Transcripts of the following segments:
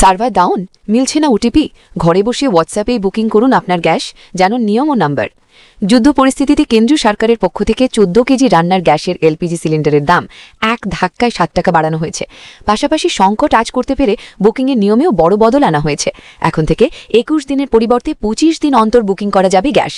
Server down, মিলছে না OTP? ঘরে বসে হোয়াটসঅ্যাপেই বুকিং করুন আপনার গ্যাস, জানুন নিয়ম ও নাম্বার। যুদ্ধ পরিস্থিতিতে কেন্দ্রীয় সরকারের পক্ষ থেকে 14 কেজি রান্নার গ্যাসের এলপিজি সিলিন্ডারের দাম এক ধাক্কায় 7 টাকা বাড়ানো হয়েছে। পাশাপাশি সংকট আজ করতে পেরে বুকিংয়ের নিয়মেও বড় বদল আনা হয়েছে। এখন থেকে 21 দিনের পরিবর্তে 25 দিন অন্তর বুকিং করা যাবে গ্যাস।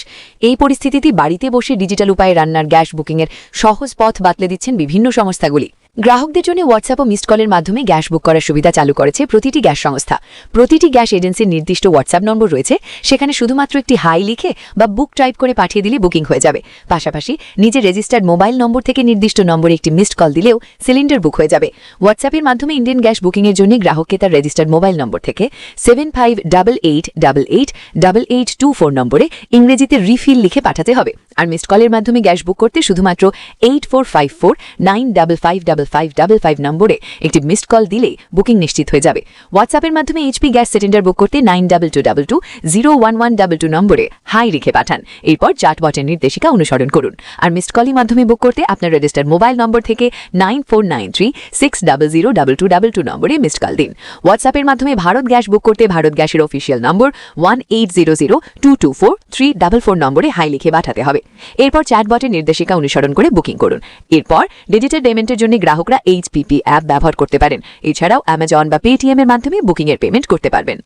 এই পরিস্থিতিতে বাড়িতে বসে ডিজিটাল উপায়ে রান্নার গ্যাস বুকিংয়ের সহজ পথ বাতলে দিচ্ছেন বিভিন্ন সংস্থাগুলি। গ্রাহকদের জন্য হোয়াটসঅ্যাপ ও মিসড কলের মাধ্যমে গ্যাস বুক করার সুবিধা চালু করেছে প্রতিটি গ্যাস সংস্থা। প্রতিটি গ্যাস এজেন্সির নির্দিষ্ট হোয়াটসঅ্যাপ নম্বর রয়েছে, সেখানে শুধুমাত্র একটি হাই লিখে বা বুক টাইপ করে পাঠিয়ে দিলে বুকিং হয়ে যাবে। পাশাপাশি নিজের রেজিস্টার্ড মোবাইল নম্বর থেকে নির্দিষ্ট নম্বরে একটি মিসড কল দিলেও সিলিন্ডার বুক হয়ে যাবে। হোয়াটসঅ্যাপের মাধ্যমে ইন্ডিয়ান গ্যাস বুকিংয়ের জন্য গ্রাহককে তার রেজিস্টার্ড মোবাইল নম্বর থেকে 7588888824 নম্বরে ইংরেজিতে রিফিল লিখে পাঠাতে হবে। আর মিসড কলের মাধ্যমে গ্যাস বুক করতে শুধুমাত্র 8454955555 নম্বরে একটি মিসড কল দিলে বুকিং নিশ্চিত হয়ে যাবে। হোয়াটসঅ্যাপের মাধ্যমে এইচপি গ্যাস সিলিন্ডার বুক করতে 9222201122 নম্বরে হাই লিখে পাঠান। এরপর চ্যাটবটের নির্দেশিকা অনুসরণ করুন। আর মিসড কলের মাধ্যমে বুক করতে আপনার রেজিস্টার্ড মোবাইল নম্বর থেকে 9493600222 নম্বরে মিসড কল দিন। হোয়াটসঅ্যাপের মাধ্যমে ভারত গ্যাস বুক করতে ভারত গ্যাসের অফিসিয়াল নম্বর 1800224344 নম্বরে হাই লিখে পাঠাতে হবে। এরপর চ্যাটবটের নির্দেশিকা অনুসরণ করে বুকিং করুন। এরপর ডিজিটাল পেমেন্টের জন্য গ্রাহকরা এইচপিপি অ্যাপ ব্যবহার করতে পারেন। এছাড়াও অ্যামাজন বা পেটিএম এর মাধ্যমে বুকিংয়ের পেমেন্ট করতে পারবেন।